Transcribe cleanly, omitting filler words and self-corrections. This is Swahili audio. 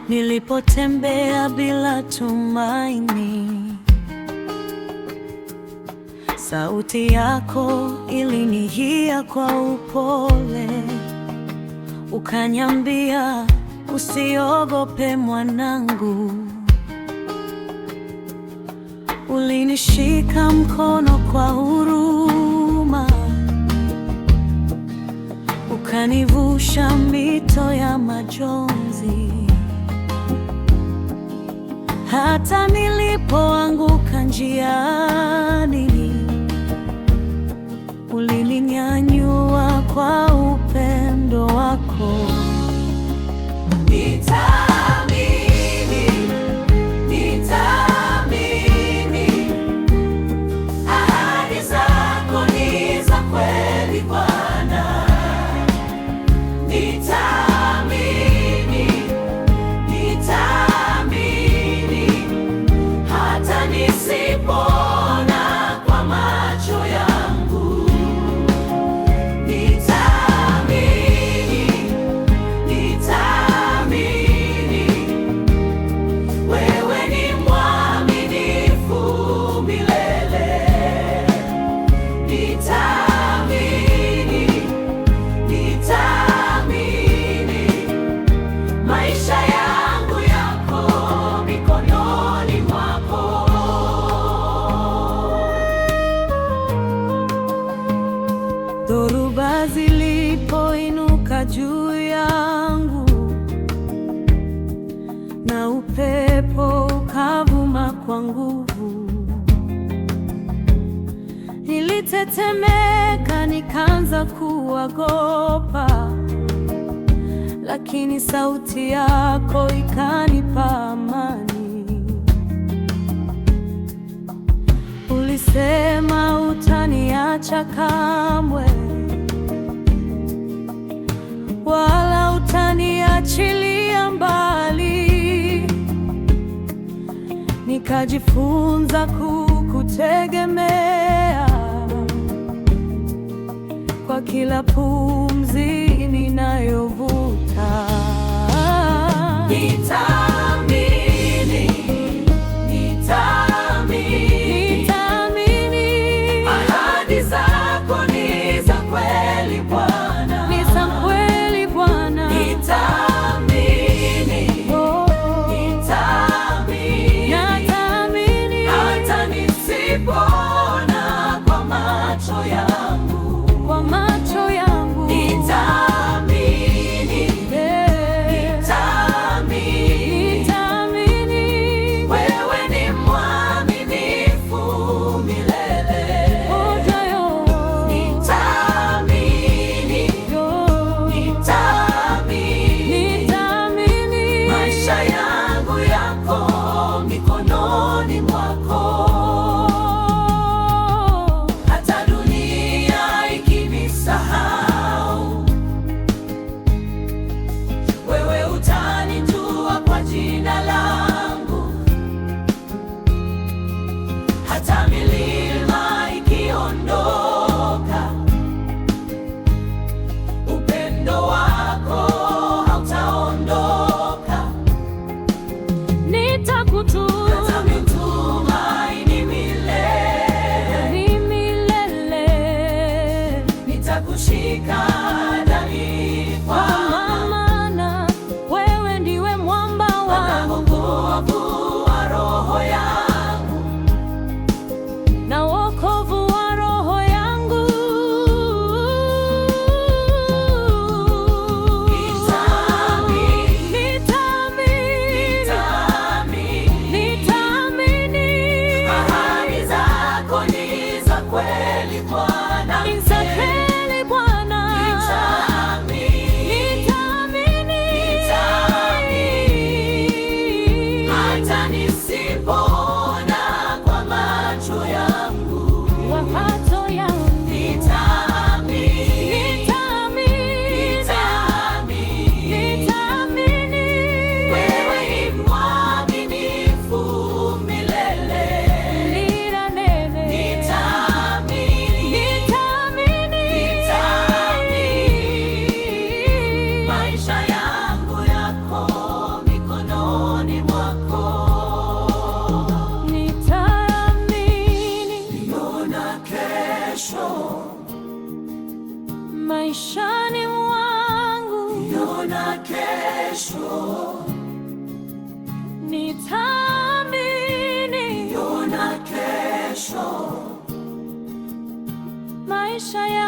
Nilipotembea bila tumaini, sauti yako ilinijia kwa upole, ukaniambia usiogope mwanangu. Ulinishika mkono kwa huruma, ukanivusha mito ya majonzi. Hata nilipoanguka njiani, ulininyanyua kwa upendo wako. Nitaamini, nitaamini, ahadi zako ni za kweli Bwana. Nitaamini, nitaamini, hata nisipoona kwa macho yangu. Nitaamini, nitaamini, wewe ni mwaminifu milele. Nitaamini, nitaamini, maisha yangu yako mikononi mwako. Dhoruba zilipoinuka juu yangu na upepo ukavuma kwa nguvu, nilitetemeka, nikaanza kuogopa, lakini sauti yako ikanipa amani. Ulisema hutaniacha kamwe, wala hutaniachilia mbali. Nikajifunza kukutegemea kwa kila pumzi ninayovuta. Nitaamini, nitaamini, nitaamini, ahadi zako ni za kweli Bwana, ni za kweli Bwana. Nitaamini, nitaamini, nataamini, hata nisipoona kwa macho yangu, kwa macho yangu. Nitaamini, kesho, nitaamini yona kesho, maisha ya